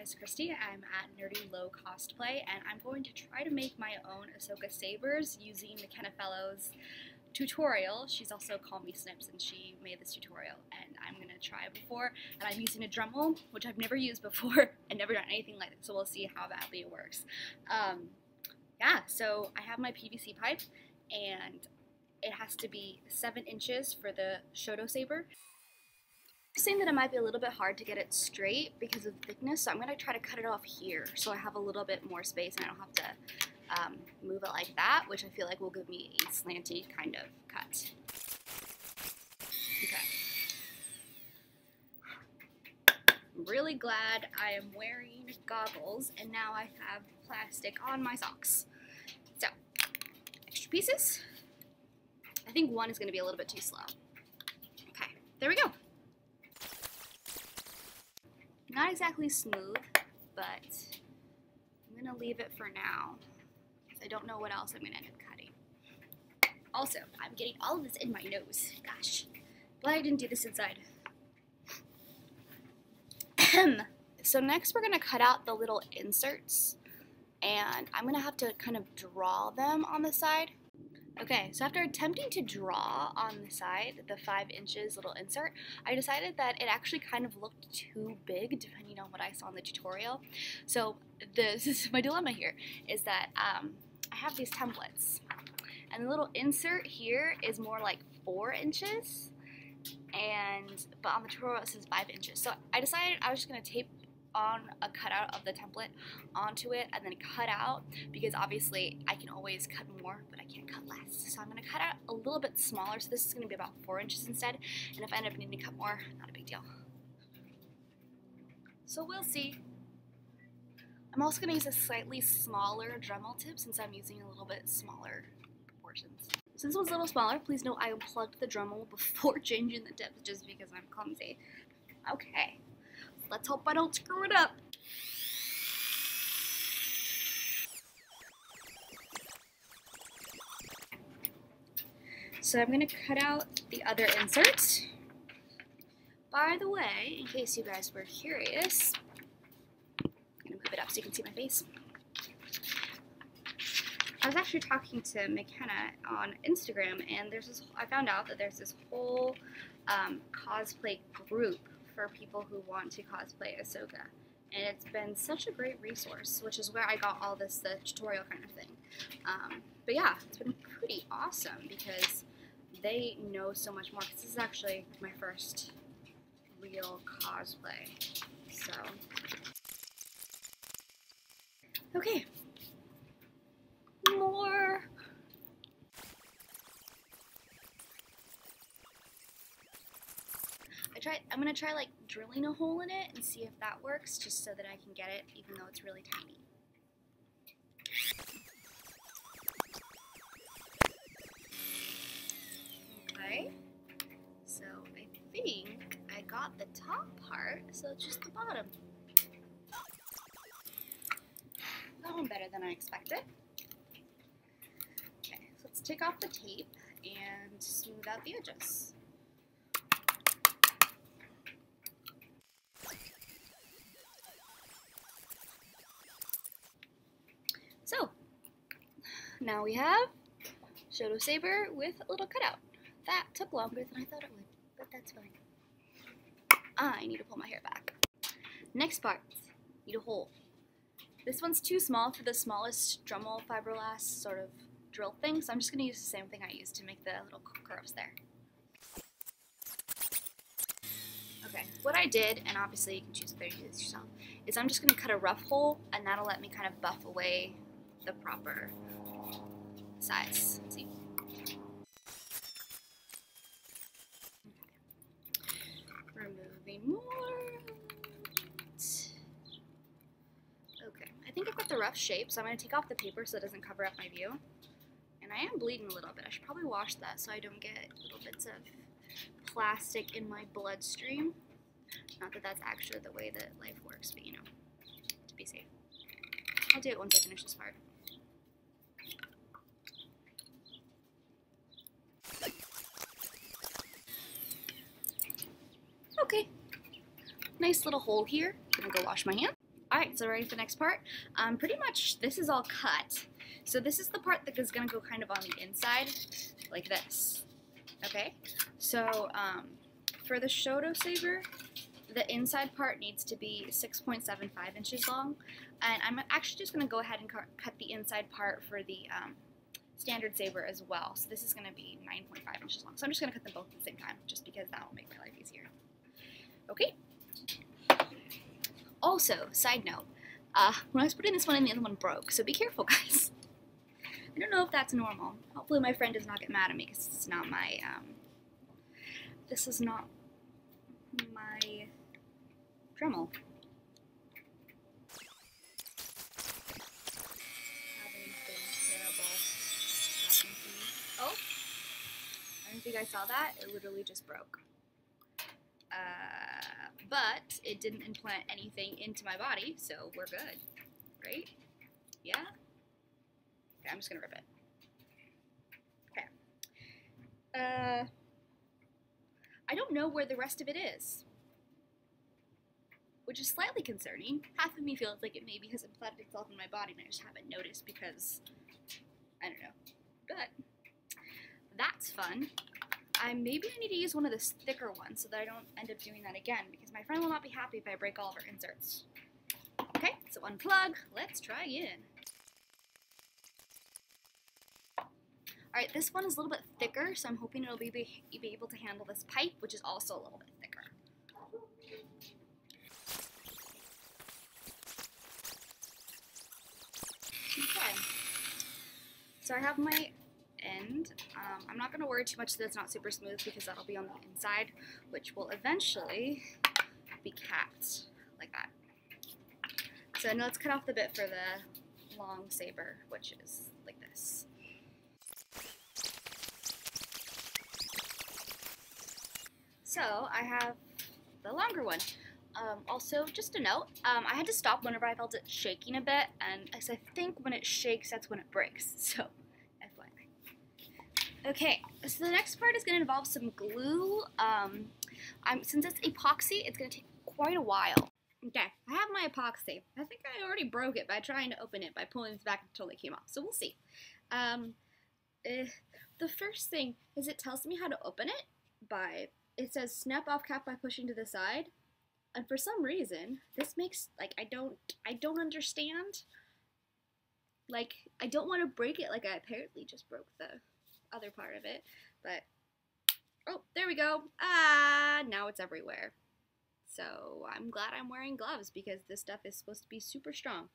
It's Christy. I'm at Nerdy Low Cosplay, and I'm going to try to make my own Ahsoka sabers using McKenna Fellows tutorial. She's also called me Snips, and she made this tutorial, and I'm gonna try it before. And I'm using a dremel, which I've never used before and never done anything like this, so we'll see how badly it works. Yeah, so I have my PVC pipe, and it has to be 7 inches for the Shoto saber. I'm saying that it might be a little bit hard to get it straight because of the thickness, so I'm going to try to cut it off here so I have a little bit more space and I don't have to move it like that, which I feel like will give me a slanty kind of cut. Okay. I'm really glad I am wearing goggles and now I have plastic on my socks. So, extra pieces. I think one is going to be a little bit too slow. Okay, there we go. Not exactly smooth, but I'm gonna leave it for now because I don't know what else I'm gonna end up cutting. Also, I'm getting all of this in my nose. Gosh, glad I didn't do this inside. So next we're gonna cut out the little inserts, and I'm gonna have to kind of draw them on the side. Okay, so after attempting to draw on the side, the 5 inches little insert, I decided that it actually kind of looked too big depending on what I saw in the tutorial. So this is my dilemma here, is that I have these templates, and the little insert here is more like 4 inches, but on the tutorial it says 5 inches. So I decided I was just going to tape on a cutout of the template onto it and then cut out, because obviously I can always cut more but I can't cut less, so I'm going to cut out a little bit smaller. So this is going to be about 4 inches instead, and if I end up needing to cut more, not a big deal. So we'll see. I'm also going to use a slightly smaller Dremel tip since I'm using a little bit smaller proportions. So this one's a little smaller. Please note I unplugged the Dremel before changing the tips just because I'm clumsy. Okay. Let's hope I don't screw it up. So I'm going to cut out the other inserts. By the way, in case you guys were curious, I'm going to move it up so you can see my face. I was actually talking to McKenna on Instagram, and I found out that there's this whole cosplay group for people who want to cosplay Ahsoka, and it's been such a great resource, which is where I got all this, the tutorial kind of thing. But yeah, it's been pretty awesome because they know so much more, because this is actually my first real cosplay, so. Okay. More. I'm going to try like drilling a hole in it and see if that works, just so that I can get it even though it's really tiny. Okay, so I think I got the top part, so it's just the bottom. That one better than I expected. Okay, so let's take off the tape and smooth out the edges. So, now we have Shoto saber with a little cutout. That took longer than I thought it would, but that's fine. I need to pull my hair back. Next part, need a hole. This one's too small for the smallest Dremel fiberglass sort of drill thing, so I'm just going to use the same thing I used to make the little curves there. Okay, what I did, and obviously you can choose whether you do this yourself, is I'm just going to cut a rough hole, and that'll let me kind of buff away the proper size. Let's see. Okay. Removing more. Okay, I think I've got the rough shape, so I'm going to take off the paper so it doesn't cover up my view. And I am bleeding a little bit. I should probably wash that so I don't get little bits of plastic in my bloodstream. Not that that's actually the way that life works, but you know, to be safe. I'll do it once I finish this part. Okay, nice little hole here. I'm gonna go wash my hands. Alright, so ready for the next part? Pretty much this is all cut. So this is the part that is going to go kind of on the inside, like this. Okay? So for the Shoto saber, the inside part needs to be 6.75 inches long. And I'm actually just going to go ahead and cut the inside part for the standard saber as well. So this is going to be 9.5 inches long. So I'm just going to cut them both at the same time, just because that will make my life easier. Okay? Also, side note, when I was putting this one in, the other one broke, so be careful, guys. I don't know if that's normal. Hopefully my friend does not get mad at me, because it's not my, this is not my dremel. Oh, I don't think I saw that. It literally just broke. But it didn't implant anything into my body, so we're good, right? Yeah? Okay, I'm just gonna rip it. Okay. I don't know where the rest of it is, which is slightly concerning. Half of me feels like it maybe has implanted itself in my body and I just haven't noticed because, I don't know. But, that's fun. Maybe I need to use one of the thicker ones so that I don't end up doing that again, because my friend will not be happy if I break all of her inserts. Okay, so unplug. Let's try again. Alright, this one is a little bit thicker, so I'm hoping it'll be able to handle this pipe, which is also a little bit thicker. Okay. So I have my end. I'm not going to worry too much that it's not super smooth because that'll be on the inside, which will eventually be capped like that. So now let's cut off the bit for the long saber, which is like this. So I have the longer one. Also, just a note, I had to stop whenever I felt it shaking a bit, and I think when it shakes, that's when it breaks. So okay, so the next part is going to involve some glue. Since it's epoxy, it's going to take quite a while. Okay, I have my epoxy. I think I already broke it by trying to open it by pulling this back until it came off, so we'll see. The first thing is it tells me how to open it it says snap off cap by pushing to the side, and for some reason, this makes, like, I don't understand. Like, I don't want to break it like I apparently just broke the other part of it, but oh, there we go. Now it's everywhere. So I'm glad I'm wearing gloves because this stuff is supposed to be super strong.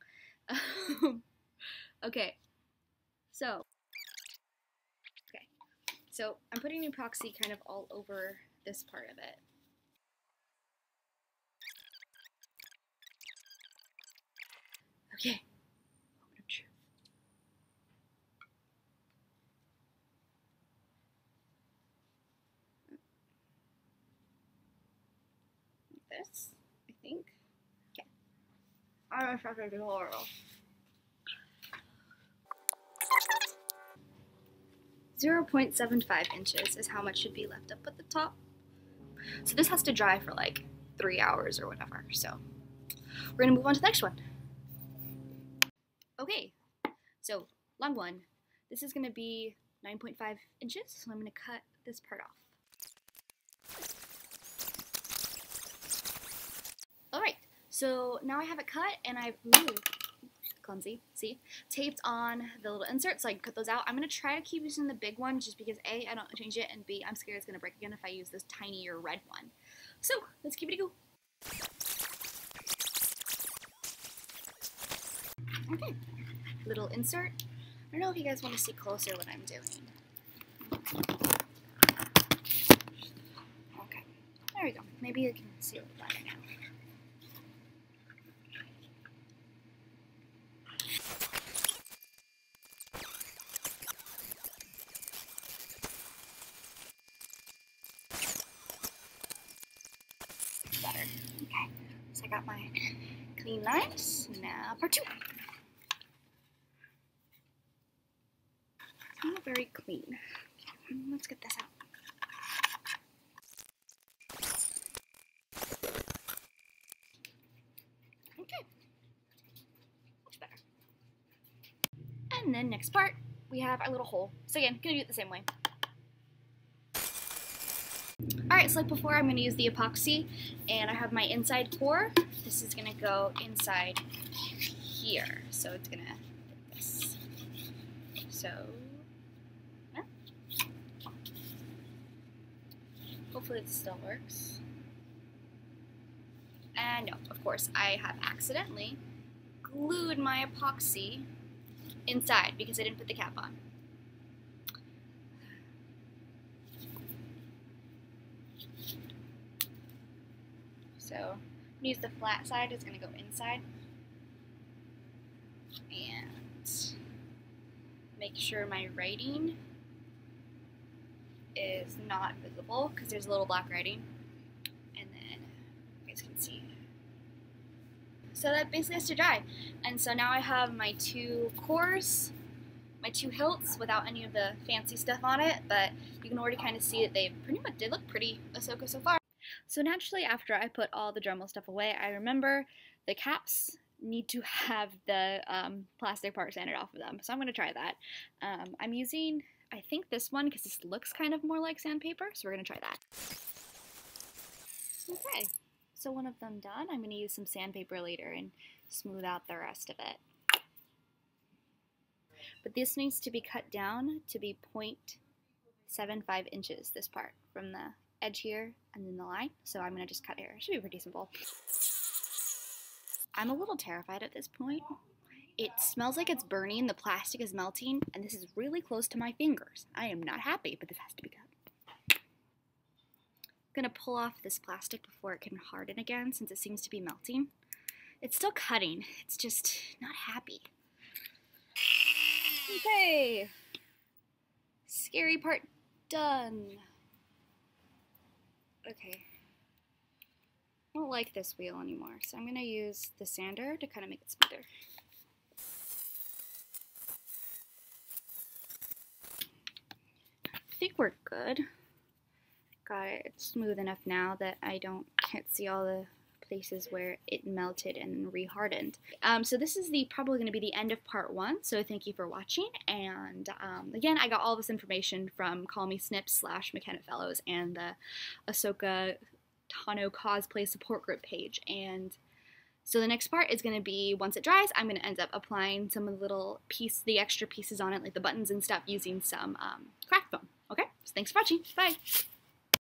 Okay, so I'm putting epoxy kind of all over this part of it. Okay. Moment of truth. This, I think. Okay. I was trying to do horrible. 0.75 inches is how much should be left up at the top. So this has to dry for like 3 hours or whatever. So we're gonna move on to the next one. Okay, so long one. This is gonna be 9.5 inches, so I'm gonna cut this part off. Alright, so now I have it cut and I've, clumsy, see, taped on the little inserts so I can cut those out. I'm going to try to keep using the big one just because A, I don't change it, and B, I'm scared it's going to break again if I use this tinier red one. So, let's give it a go. Okay, little insert. I don't know if you guys want to see closer what I'm doing. Okay, there we go. Maybe you can see a little better now. Better. Okay, so I got my clean knives. Now part two. It's not very clean. Okay, let's get this out. Okay, And then next part, we have our little hole. So again, gonna do it the same way. Alright, so like before, I'm gonna use the epoxy, and I have my inside core. This is gonna go inside here. So it's gonna fit this. So, yeah. Hopefully this still works. And no, of course, I have accidentally glued my epoxy inside because I didn't put the cap on. So I'm going to use the flat side, it's going to go inside. And make sure my writing is not visible because there's a little black writing. And then you guys can see. So that basically has to dry. And so now I have my two cores, my two hilts without any of the fancy stuff on it, but you can already kind of see that they look pretty Ahsoka so far. So naturally, after I put all the Dremel stuff away, I remember the caps need to have the plastic part sanded off of them. So I'm going to try that. I'm using, I think this one because this looks kind of more like sandpaper, so we're going to try that. Okay, so one of them done. I'm going to use some sandpaper later and smooth out the rest of it. But this needs to be cut down to be 0.75 inches, this part, from the edge here and then the line. So I'm going to just cut here. It should be pretty simple. I'm a little terrified at this point. It smells like it's burning, the plastic is melting, and this is really close to my fingers. I am not happy, but this has to be cut. I'm going to pull off this plastic before it can harden again since it seems to be melting. It's still cutting, it's just not happy. Okay, scary part done. Okay, I don't like this wheel anymore, so I'm going to use the sander to kind of make it smoother. I think we're good. Got it. It's smooth enough now that I can't see all the places where it melted and rehardened. So this is probably going to be the end of part 1, so thank you for watching, and again, I got all this information from Call Me Snips / McKenna Fellows and the Ahsoka Tano cosplay support group page, and so the next part is going to be, once it dries, I'm going to end up applying some of the extra pieces on it, like the buttons and stuff, using some craft foam. Okay, so thanks for watching. Bye!